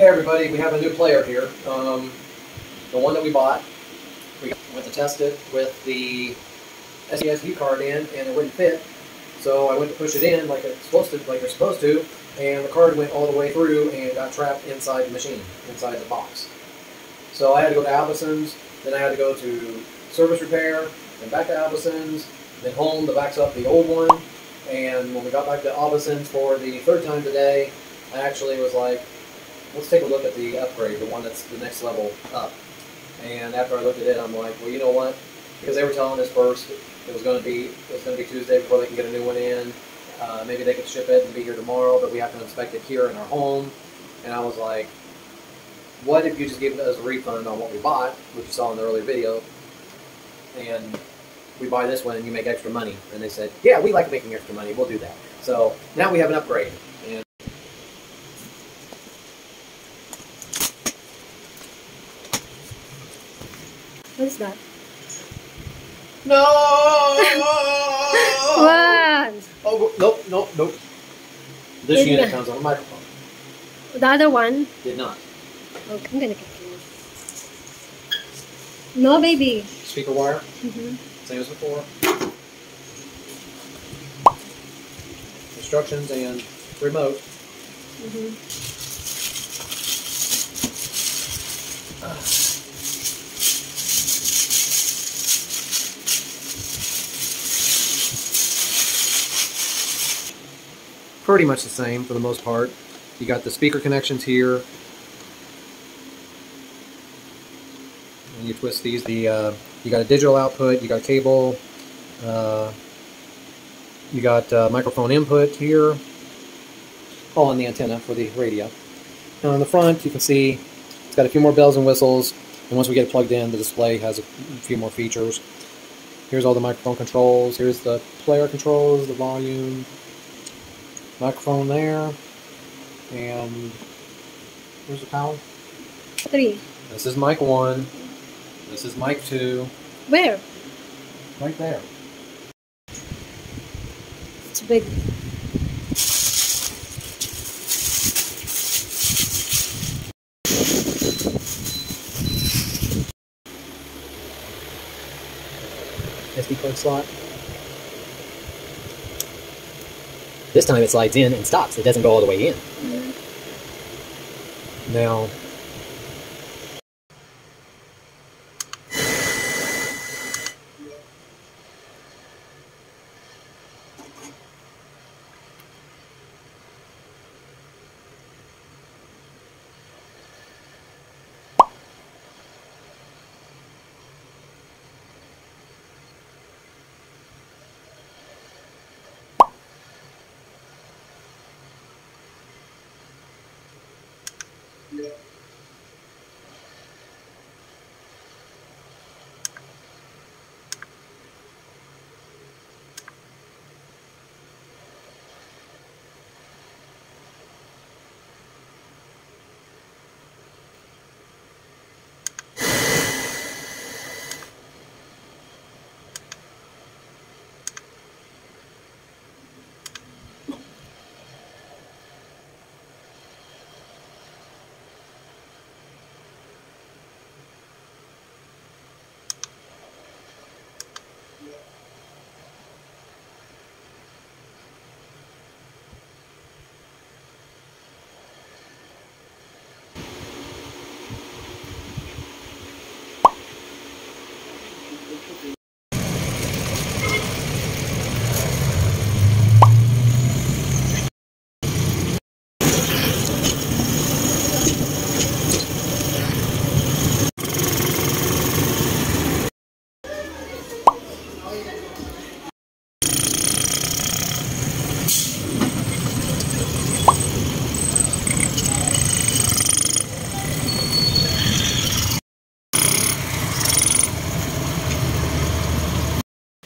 Hey everybody, we have a new player here. The one that we bought. We went to test it with the SD card in, and it wouldn't fit. So I went to push it in like it's supposed to, like you're supposed to, and the card went all the way through and got trapped inside the machine, inside the box. So I had to go to Albertsons, then I had to go to service repair, then back to Albertsons, then home to backs up the old one. And when we got back to Albertsons for the third time today, I actually was like, let's take a look at the upgrade, the one that's the next level up. And after I looked at it, I'm like, well, you know what? Because they were telling us first it was going to be Tuesday before they can get a new one in. Maybe they could ship it and be here tomorrow, but we have to inspect it here in our home. And I was like, what if you just gave us a refund on what we bought, which you saw in the earlier video, and we buy this one and you make extra money? And they said, yeah, we like making extra money, we'll do that. So now we have an upgrade. And what is that? no! What? Oh, nope. This unit comes on a microphone. The other one? Did not. Okay, I'm gonna get you. No, baby. Speaker wire, same as before. Instructions and remote. Pretty much the same for the most part. You got the speaker connections here. And you twist these. You got a digital output, you got cable, you got microphone input here, all on the antenna for the radio. And on the front, you can see it's got a few more bells and whistles, and once we get it plugged in, the display has a few more features. Here's all the microphone controls, here's the player controls, the volume, microphone there, and here's the power. 3. This is mic 1, this is mic 2. Where? Right there. It's big. SD card slot. This time it slides in and stops. It doesn't go all the way in. Now,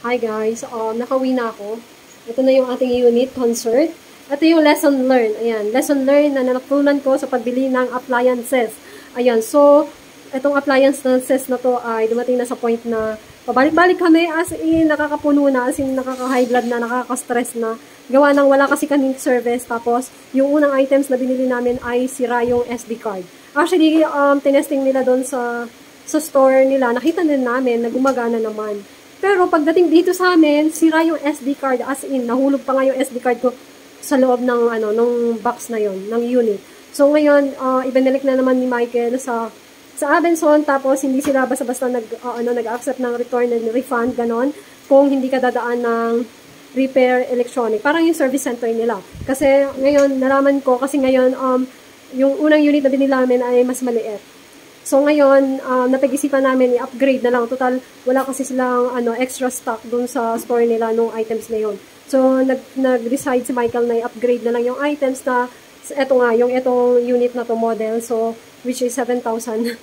Hi guys, nakauwi na ako. Ito na yung ating unit concert. Ito yung lesson learned. Ayan, lesson learned na natutunan ko sa pagbili ng appliances. Ayan, so, itong appliances na to ay dumating na sa point na pabalik-balik kami as in nakakapuno na, as in nakaka-high blood na, nakaka-stress na. gawa ng wala kasi kaming service, tapos yung unang items na binili namin ay sira yung SD card. Actually, tinesting nila doon sa store nila, nakita din namin na gumagana naman. Pero pagdating dito sa amin, sira yung SD card, as in, nahulog pa nga yung SD card ko sa loob ng, nung box na yon ng unit. So ngayon, ibinalik na naman ni Michael sa Abenson, tapos hindi sila basta-basta nag-accept ng return and refund, ganon, kung hindi ka dadaan ng repair electronic. Parang yung service center nila. Kasi ngayon, nalaman ko, kasi ngayon, yung unang unit na binili namin ay mas maliit. So ngayon, napag-isipan namin i-upgrade na lang. Total, wala kasi silang extra stock dun sa store nila nung items na yun. So, nag-decide si Michael na i-upgrade na lang yung items na, eto nga, yung etong unit na to model. So, which is 7,000.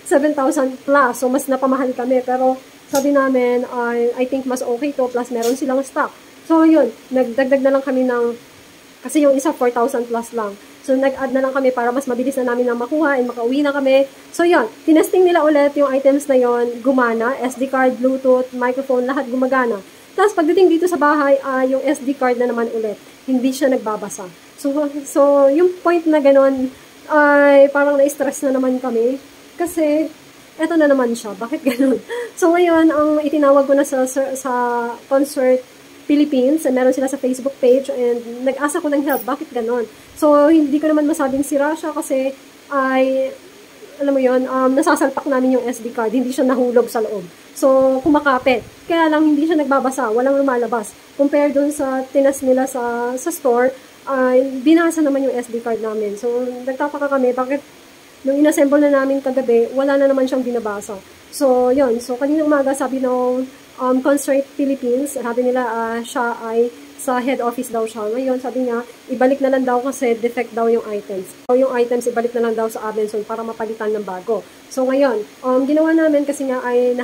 7,000 plus. So, mas napamahal kami. Pero, sabi namin, I think mas okay to. Plus, meron silang stock. So, yun. Nagdagdag na lang kami ng, kasi yung isa 4,000 plus lang. So, nag-add na lang kami para mas mabilis na namin na makuha and makauwi na kami. So, yun. Tinesting nila ulit yung items na yon, gumana. SD card, Bluetooth, microphone, lahat gumagana. Tapos, pagdating dito sa bahay, yung SD card na naman ulit. Hindi siya nagbabasa. So yung point na gano'n, ay parang na-stress na naman kami. Kasi, eto na naman siya. Bakit gano'n? So, ngayon, ang itinawag ko na sa Concert Philippines, meron sila sa Facebook page, and nag-asa ko ng help. Bakit gano'n? So, hindi ko naman masabing sira siya kasi ay, alam mo yun, nasasalpak namin yung SD card. Hindi siya nahulog sa loob. So, kumakapit. Kaya lang, hindi siya nagbabasa. Walang lumalabas. Compare dun sa tinas nila sa store, binasa naman yung SD card namin. So, nagtataka kami, bakit nung inassemble na namin kagabi, wala na naman siyang binabasa. So, yun. So, kanina umaga, sabi ng Concert Philippines, sabi nila, siya ay sa head office daw siya. Ngayon, sabi niya, ibalik na lang daw kasi defect daw yung items. So, yung items, ibalik na lang daw sa Abenson para mapalitan ng bago. So, ngayon, ginawa namin kasi nga ay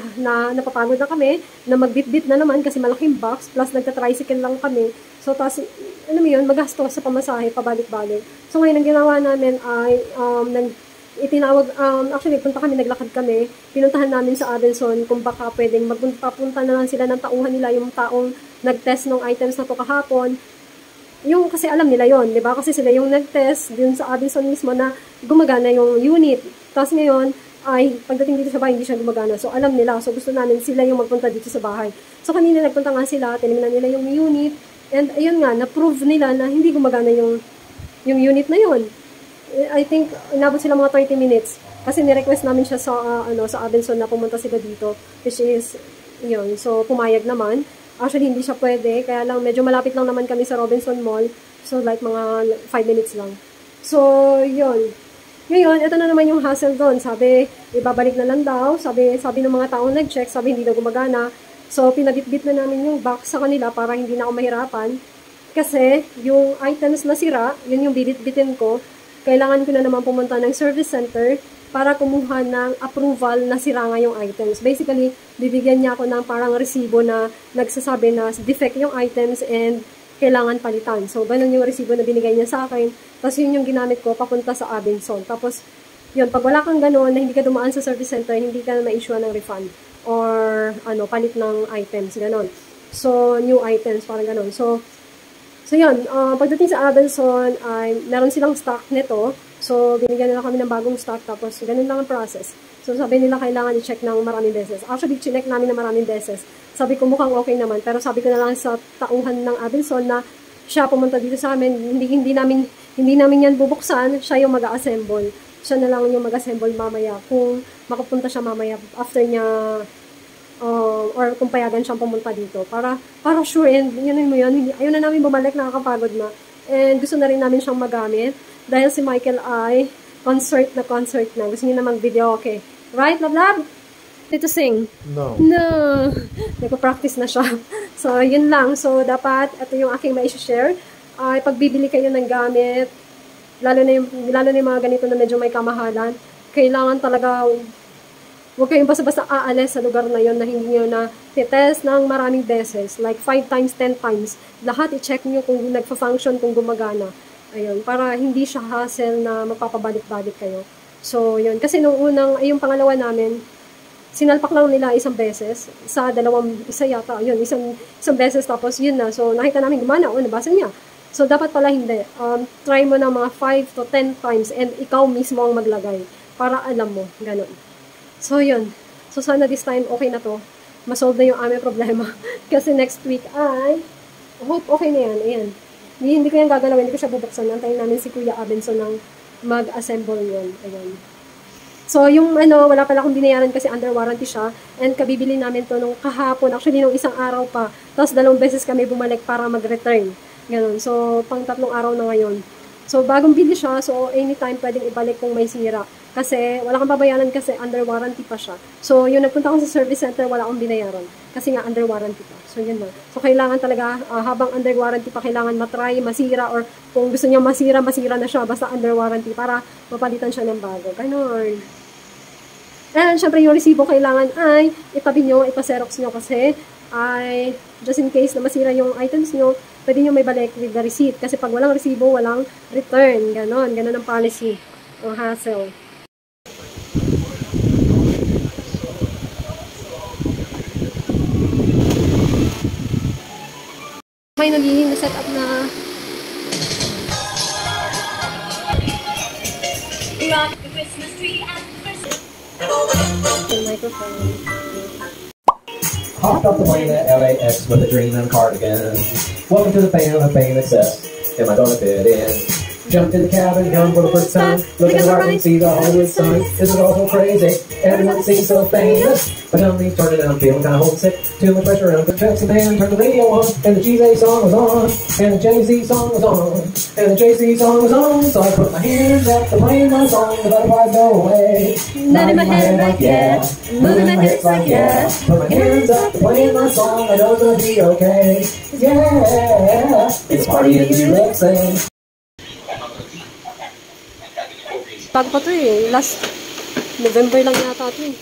napapagod na kami, na magbitbit na naman kasi malaking box, plus nagta-tricycle lang kami. So, tapos, alam mo yun, magasto sa pamasahe, pabalik-balik. So, ngayon, ang ginawa namin ay, itinawag, actually, punta kami, naglakad kami, pinuntahan namin sa Abenson kung baka pwedeng magpunta na lang sila ng tauhan nila, yung taong nag-test ng items na to kahapon. Yung, kasi alam nila yon, di ba? Kasi sila yung nag-test dun sa Abenson mismo na gumagana yung unit. Tapos ngayon, ay, pagdating dito sa bahay, hindi siya gumagana. So, alam nila. So, gusto namin sila yung magpunta dito sa bahay. So, kanina nagpunta nga sila, tinignan nila yung unit, and ayun nga, na-prove nila na hindi gumagana yung unit na yun. I think, inabot sila mga 30 minutes. Kasi ni-request namin siya sa, sa Abenson na pumunta sila dito. Which is, yun. So, pumayag naman. Actually, hindi siya pwede. Kaya lang, medyo malapit lang naman kami sa Robinson Mall. So, like, mga 5 minutes lang. So, yun. Ngayon, ito na naman yung hassle doon. Sabi, ibabalik na lang daw. Sabi ng mga taong nag-check, sabi, hindi na gumagana. So, pinabitbit na namin yung box sa kanila para hindi na ako mahirapan. Kasi, yung items na sira, yun yung bibit-bitin ko. Kailangan ko na naman pumunta ng service center para kumuha ng approval na sira nga yung items. Basically, bibigyan niya ako ng parang resibo na nagsasabi na defect yung items and kailangan palitan. So, ganun yung resibo na binigay niya sa akin. Tapos, yun yung ginamit ko papunta sa Abenson. Tapos, yun, pag wala kang ganun, na hindi ka dumaan sa service center, hindi ka na ma-issue ng refund or palit ng items, ganun. So, new items, parang ganun. So yun, pagdating sa Abenson, ay meron silang stock nito. So, binigyan nila kami ng bagong stock, tapos ganun lang ang process. So, sabi nila kailangan i-check ng maraming beses. Actually, chinek namin ng maraming beses. Sabi ko mukhang okay naman, pero sabi ko na lang sa tauhan ng Abenson na siya pumunta dito sa amin, hindi namin yan bubuksan, siya yung mag-assemble. Siya na lang yung mag-assemble mamaya, kung makapunta siya mamaya after niya, or kung payagan siyang pumunta dito. Para sure, and yun mo yun, ayun na namin bumalik, nakakapagod na. And gusto na rin namin siyang magamit, dahil si Michael ay concert na. Gusto niya na mag-video, okay. Right, love? Dito sing? No. Nagpa-practice na siya. So, yun lang. So, dapat, ito yung aking ma-share. Ay, pagbibili kayo ng gamit, lalo na yung mga ganito na medyo may kamahalan, kailangan talaga, huwag kayong basta-basta aalis sa lugar na yon na hindi nyo na test ng maraming beses. Like 5 times, 10 times. Lahat i-check nyo kung nagpa-function, kung gumagana. Ayun, para hindi siya hassle na magpapabalik-balik kayo. So, yun. Kasi nung unang, yung pangalawa namin, sinalpak lang nila isang beses, isa yata, yun, isang beses, tapos yun na. So, nakita namin gumana, nabasa niya. So, dapat pala hindi. Try mo na mga 5 to 10 times and ikaw mismo ang maglagay para alam mo, ganun. So, yun. So, sana this time okay na to. Masolve na yung aming problema. Kasi next week ay, hope okay na yan. Ayan. Hindi ko yan gagalawin, hindi ko siya bubuksan. Antayin namin si Kuya Abenson ng mag-assemble yun. Ayan. So, yung wala pala akong binayaran kasi under warranty siya. And kabibili namin to nung kahapon. Actually, nung isang araw pa. Tapos 2 beses kami bumalik para mag-return. Ganun. So, pang 3 araw na ngayon. So, bagong bili siya. So, anytime pwedeng ibalik kung may sira. Kasi, wala kang babayaran kasi under warranty pa siya. So, yung nagpunta ko sa service center, wala akong binayaran. Kasi nga, under warranty pa. So, yun na. So, kailangan talaga, habang under warranty pa, kailangan matry, masira, or kung gusto niya masira na siya, basta under warranty, para mapalitan siya ng bago. Ganon. And, syempre, yung resibo kailangan ay itabi nyo, ipaserox nyo kasi ay, just in case na masira yung items nyo, pwede nyo may balik with the receipt. Kasi pag walang resibo, walang return. Ganon. Ganon ang policy. O hassle. Finally, na-set up na the microphone. Hopped off the plane at LAX with a dream and a cardigan. Welcome to the fan of pain excess. Am I gonna fit in? Jumped in the cabin, young for the first time. Look at the right and see the Hollywood sign. This is all so crazy. Everyone seems so famous. My tummy's turning and I'm feeling kind of homesick. Too much pressure around the Jackson man. Turned the radio on, and the G-Z song was on, and the Jay-Z song was on, and the Jay-Z song was on. So I put my hands up to play my song. The butterflies go away. Nodding my head like yeah, moving my hips like yeah. Put my hands up to play my song. I know it's gonna be okay. Yeah, it's a party in USA. Bago pa to eh. Last November lang yata ito eh.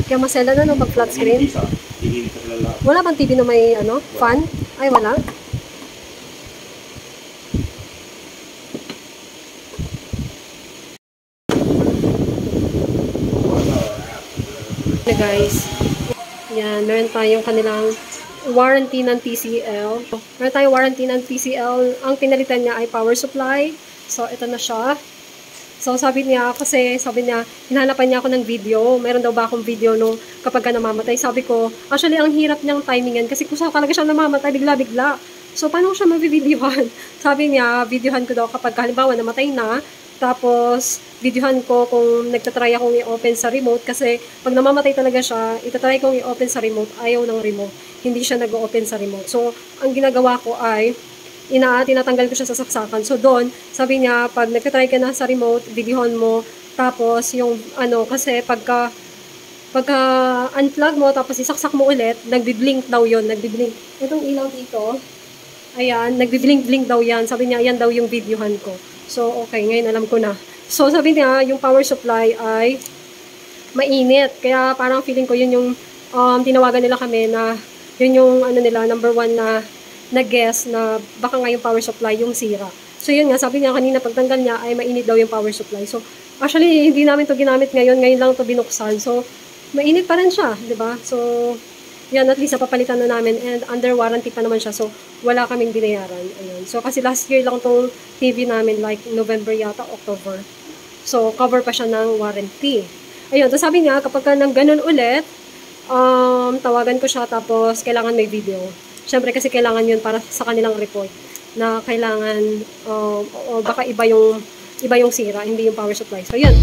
Kaya masela na no, mag flat screen. Wala bang TV na may fan? Ay wala. Guys, yan, meron tayong kanilang warranty ng TCL. Meron tayong warranty ng TCL. Ang pinalitan niya ay power supply. So, ito na siya. So, sabi niya, hinahanapan niya ako ng video. Meron daw ba akong video nung kapag ka namamatay? Sabi ko, actually, ang hirap niyang timingan kasi kung saan talaga siya namamatay, bigla-bigla. So, paano ko siya mabivideohan? Sabi niya, videohan ko daw kapag halimbawa namatay na. Tapos, videohan ko kung nagtatry akong i-open sa remote kasi pag namamatay talaga siya, itatry kong i-open sa remote, ayaw ng remote. Hindi siya nag-open sa remote. So, ang ginagawa ko ay, tinatanggal ko siya sa saksakan. So, doon, sabi niya, pag nagtatry ka na sa remote, videohan mo, tapos yung, kasi pagka unplug mo, tapos isaksak mo ulit, nagbi-blink daw yun, nagbi-blink. Itong ilaw dito, ayan, nagbi-blink-blink daw yan. Sabi niya, ayan daw yung videohan ko. So, okay, ngayon alam ko na. So, sabi niya, yung power supply ay mainit. Kaya parang feeling ko yun yung tinawagan nila kami na yun yung nila, number 1 na guess na baka nga yung power supply yung sira. So, yun nga, sabi niya kanina pagtanggal niya ay mainit daw yung power supply. So, actually, hindi namin to ginamit ngayon. Ngayon lang to binuksan. So, mainit pa rin siya, di ba? So, yan, at least napapalitan na namin and under warranty pa naman siya. So, wala kaming binayaran. Ayun. So, kasi last year lang itong TV namin, like November yata, October. So, cover pa siya ng warranty. Ayun, so sabi niya, kapag ka nang ganun ulit, tawagan ko siya tapos kailangan may video. Siyempre kasi kailangan yun para sa kanilang report na kailangan, o baka iba yung sira, hindi yung power supply. So, yun.